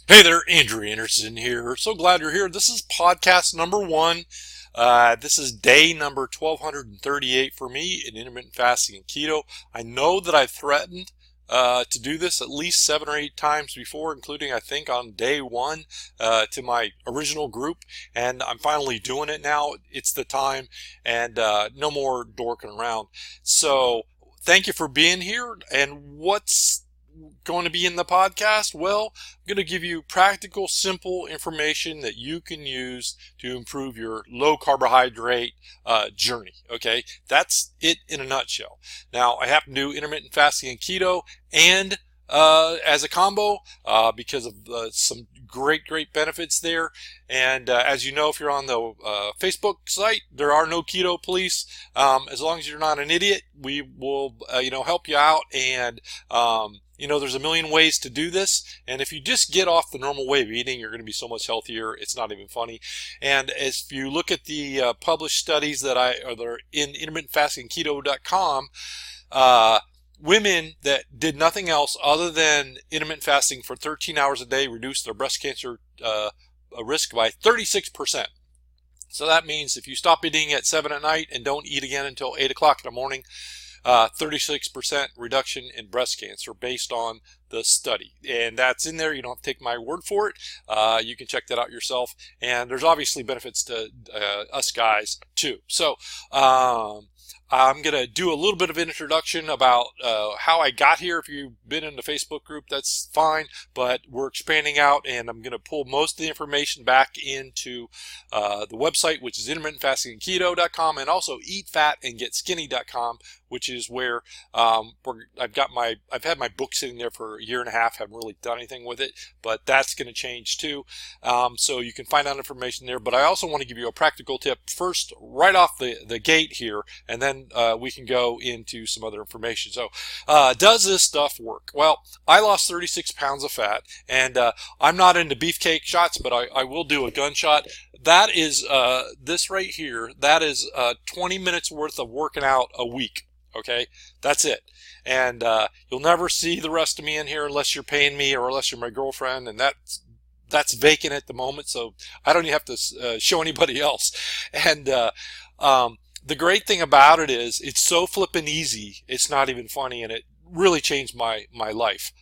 Hey there, Andrew Anderson here. So glad you're here. This is podcast number one. This is day number 1238 for me in intermittent fasting and keto. I know that I've threatened to do this at least 7 or 8 times before, including I think on day one to my original group, and I'm finally doing it now. It's the time, and no more dorking around. So thank you for being here. And what's going to be in the podcast? Well, I'm going to give you practical, simple information that you can use to improve your low carbohydrate journey. Okay, that's it in a nutshell. Now, I happen to do intermittent fasting and keto and as a combo because of some great benefits there. And as you know, if you're on the Facebook site, there are no keto police. As long as you're not an idiot, we will help you out. And there's a million ways to do this. And if you just get off the normal way of eating, you're going to be so much healthier. It's not even funny. And if you look at the published studies that are in intermittentfastingketo.com, women that did nothing else other than intermittent fasting for 13 hours a day reduced their breast cancer risk by 36%. So that means if you stop eating at 7 at night and don't eat again until 8 o'clock in the morning, 36% reduction in breast cancer based on the study. And that's in there. You don't have to take my word for it. You can check that out yourself. And there's obviously benefits to us guys too. So I'm going to do a little bit of an introduction about how I got here. If you've been in the Facebook group, that's fine, but we're expanding out, and I'm going to pull most of the information back into the website, which is intermittentfastingandketo.com, and also eatfatandgetskinny.com, which is where I've had my book sitting there for a year and a half, haven't really done anything with it, but that's going to change too. So you can find out information there, but I also want to give you a practical tip first, right off the gate here, and then we can go into some other information. So does this stuff work? Well, I lost 36 pounds of fat, and I'm not into beefcake shots, but I will do a gun shot. That is this right here. That is 20 minutes worth of working out a week. Okay, that's it. And you'll never see the rest of me in here unless you're paying me or unless you're my girlfriend, and that's vacant at the moment, so I don't even have to show anybody else. And the great thing about it is it's so flippin' easy, it's not even funny, and it really changed my life.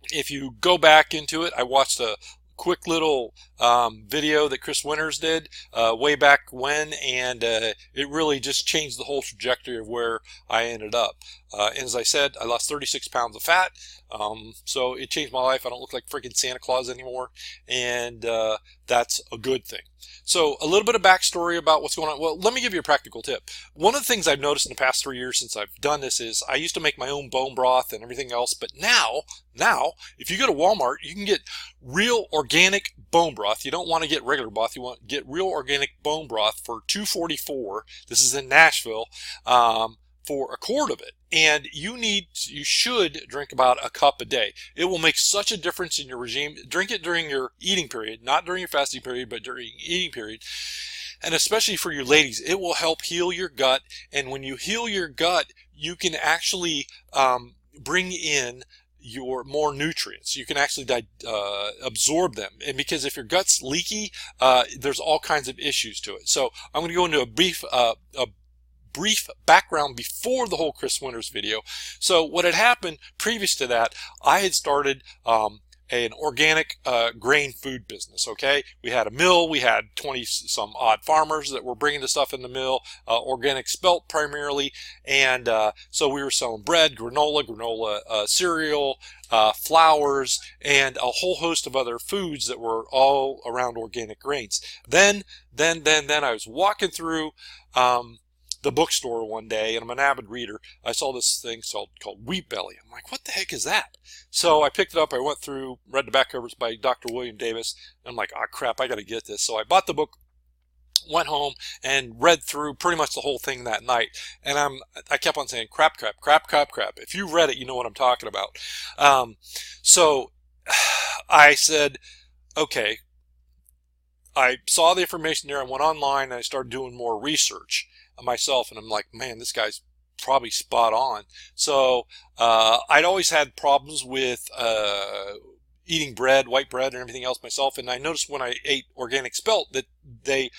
If you go back into it, I watched a quick little video that Chris Winters did way back when, and it really just changed the whole trajectory of where I ended up. And as I said, I lost 36 pounds of fat, so it changed my life. I don't look like freaking Santa Claus anymore, and that's a good thing. So a little bit of backstory about what's going on. Well, let me give you a practical tip. One of the things I've noticed in the past 3 years since I've done this is I used to make my own bone broth and everything else, but now, if you go to Walmart, you can get real organic bone broth. You don't want to get regular broth. You want to get real organic bone broth for $2.44. This is in Nashville. For a quart of it, and you should drink about a cup a day. It will make such a difference in your regime. Drink it during your eating period, not during your fasting period, but during eating period. And especially for you ladies, it will help heal your gut. And when you heal your gut, you can actually bring in your more nutrients. You can actually absorb them. And because if your gut's leaky, there's all kinds of issues to it. So I'm going to go into a brief background before the whole Chris Winters video. So what had happened previous to that, I had started an organic grain food business. Okay, we had a mill. We had 20 some odd farmers that were bringing the stuff in the mill, organic spelt primarily, and so we were selling bread, granola cereal, flours, and a whole host of other foods that were all around organic grains. Then I was walking through the bookstore one day, and I'm an avid reader. I saw this thing called Wheat Belly. I'm like, what the heck is that? So I picked it up. I went through, read the back covers by Dr. William Davis. And I'm like, oh crap, I got to get this. So I bought the book, went home, and read through pretty much the whole thing that night. And I kept on saying crap. If you read it, you know what I'm talking about. So I said, okay. I saw the information there. I went online and I started doing more research myself, and I'm like, man, this guy's probably spot on. So I'd always had problems with eating bread, white bread, and everything else myself. And I noticed when I ate organic spelt that they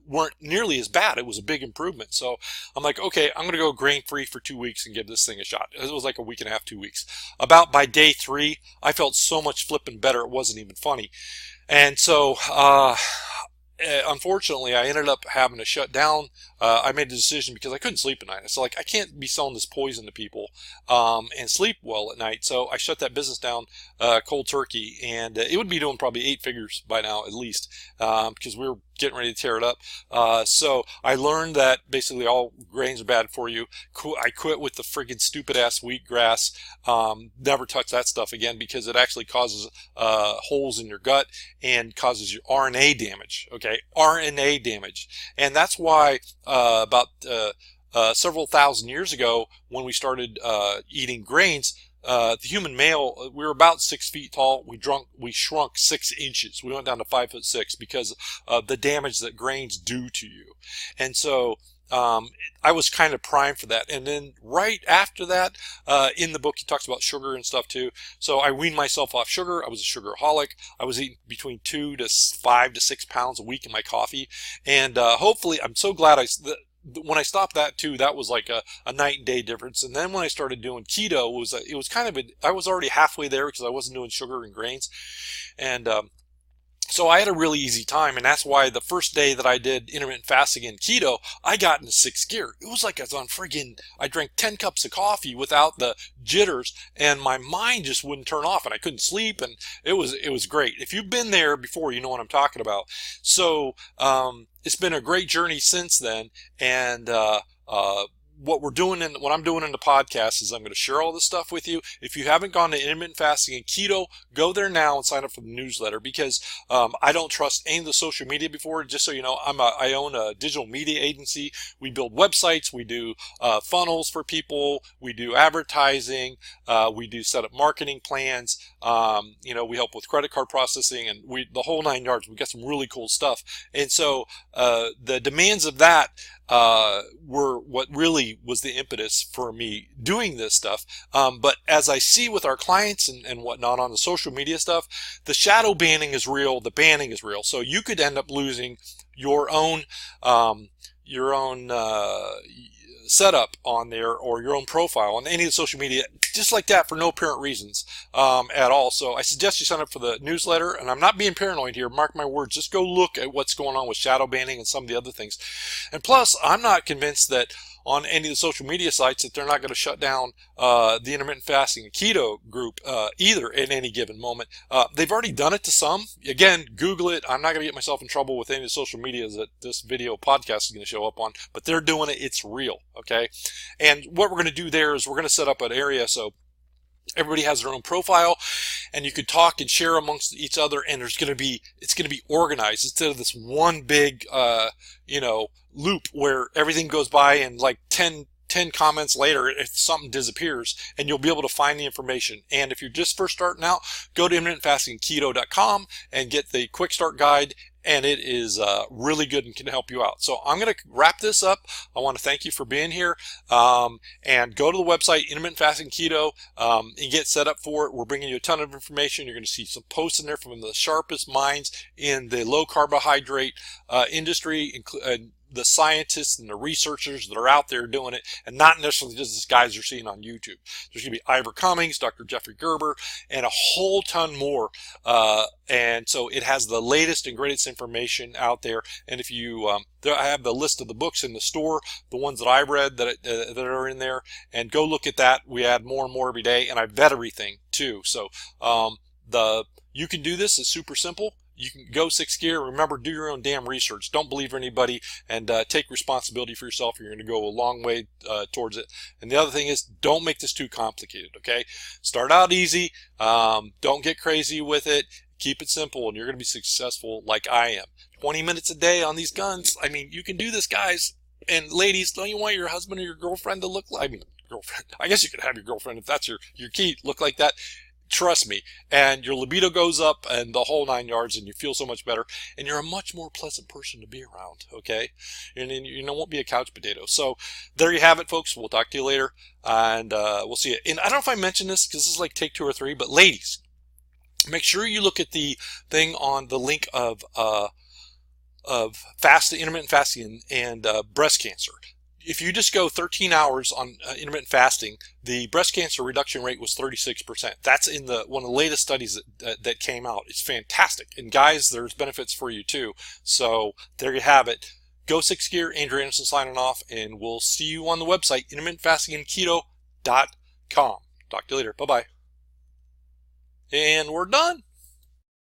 weren't nearly as bad. It was a big improvement. So I'm like, okay, I'm going to go grain free for 2 weeks and give this thing a shot. It was like a week and a half, 2 weeks. About by day 3, I felt so much flipping better. It wasn't even funny. And so, unfortunately, I ended up having to shut down. I made the decision because I couldn't sleep at night. So like, I can't be selling this poison to people and sleep well at night. So I shut that business down cold turkey, and it would be doing probably 8 figures by now at least, because we were getting ready to tear it up. So I learned that basically all grains are bad for you. I quit with the friggin' stupid ass wheatgrass. Never touch that stuff again because it actually causes holes in your gut and causes your RNA damage. Okay, RNA damage, and that's why about several thousand years ago, when we started eating grains, the human male, we were about 6 feet tall. We shrunk 6 inches. We went down to 5'6" because of the damage that grains do to you. And so I was kind of primed for that. And then right after that, in the book, he talks about sugar and stuff too. So I weaned myself off sugar. I was a sugaraholic. I was eating between 2 to 5 to 6 pounds a week in my coffee. And hopefully, I'm so glad when I stopped that too, that was like a night and day difference. And then when I started doing keto, it was kind of I was already halfway there because I wasn't doing sugar and grains. And so I had a really easy time, and that's why the first day that I did intermittent fasting and keto, I got into 6th gear. It was like I was on I drank 10 cups of coffee without the jitters, and my mind just wouldn't turn off, and I couldn't sleep, and it was great. If you've been there before, you know what I'm talking about. So it's been a great journey since then, and what I'm doing in the podcast is I'm going to share all this stuff with you. If you haven't gone to intermittent fasting and keto, go there now and sign up for the newsletter, because I don't trust any of the social media before. Just so you know, I own a digital media agency. We build websites. We do funnels for people. We do advertising. We do set up marketing plans. We help with credit card processing, and the whole 9 yards. We got some really cool stuff. And so the demands of that were what really was the impetus for me doing this stuff. But as I see with our clients and whatnot on the social media stuff, the shadow banning is real, the banning is real. So you could end up losing your own setup on there, or your own profile on any of the social media, just like that, for no apparent reasons at all. So I suggest you sign up for the newsletter, and I'm not being paranoid here, mark my words. Just go look at what's going on with shadow banning and some of the other things. And plus, I'm not convinced that on any of the social media sites that they're not going to shut down the intermittent fasting and keto group either at any given moment. They've already done it to some. Again, Google it. I'm not going to get myself in trouble with any of the social medias that this video podcast is going to show up on, but they're doing it. It's real. Okay. And what we're going to do there is we're going to set up an area so everybody has their own profile, and you can talk and share amongst each other, and it's going to be organized instead of this one big loop where everything goes by and like 10 comments later, if something disappears, and you'll be able to find the information. And if you're just first starting out, go to intermittentfastingketo.com and get the quick start guide, and it is really good and can help you out. So I'm going to wrap this up. I want to thank you for being here, and go to the website Intermittent Fasting Keto and get set up for it. We're bringing you a ton of information. You're going to see some posts in there from the sharpest minds in the low carbohydrate industry, the scientists and the researchers that are out there doing it, and not necessarily just the guys you're seeing on YouTube. There's going to be Ivor Cummings, Dr. Jeffrey Gerber, and a whole ton more. And so it has the latest and greatest information out there. And if you, I have the list of the books in the store, the ones that I read that are in there, and go look at that. We add more and more every day, and I vet everything too. So you can do this. It's super simple. You can go 6th gear. Remember, do your own damn research. Don't believe anybody, and take responsibility for yourself. You're going to go a long way towards it. And the other thing is, don't make this too complicated, okay? Start out easy. Don't get crazy with it. Keep it simple, and you're going to be successful like I am. 20 minutes a day on these guns. I mean, you can do this, guys. And ladies, don't you want your husband or your girlfriend to look like, girlfriend. I guess you could have your girlfriend, if that's your key, look like that. Trust me, and your libido goes up and the whole 9 yards, and you feel so much better, and you're a much more pleasant person to be around, okay? And you won't be a couch potato. So there you have it, folks. We'll talk to you later, and we'll see you. And I don't know if I mentioned this, because this is like take 2 or 3, but ladies, make sure you look at the thing on the link of intermittent fasting and breast cancer. If you just go 13 hours on intermittent fasting, the breast cancer reduction rate was 36%. That's in one of the latest studies that came out. It's fantastic. And guys, there's benefits for you too. So there you have it. Go 6 Gear, Andrew Anderson signing off, and we'll see you on the website, intermittentfastingandketo.com. Talk to you later. Bye-bye. And we're done.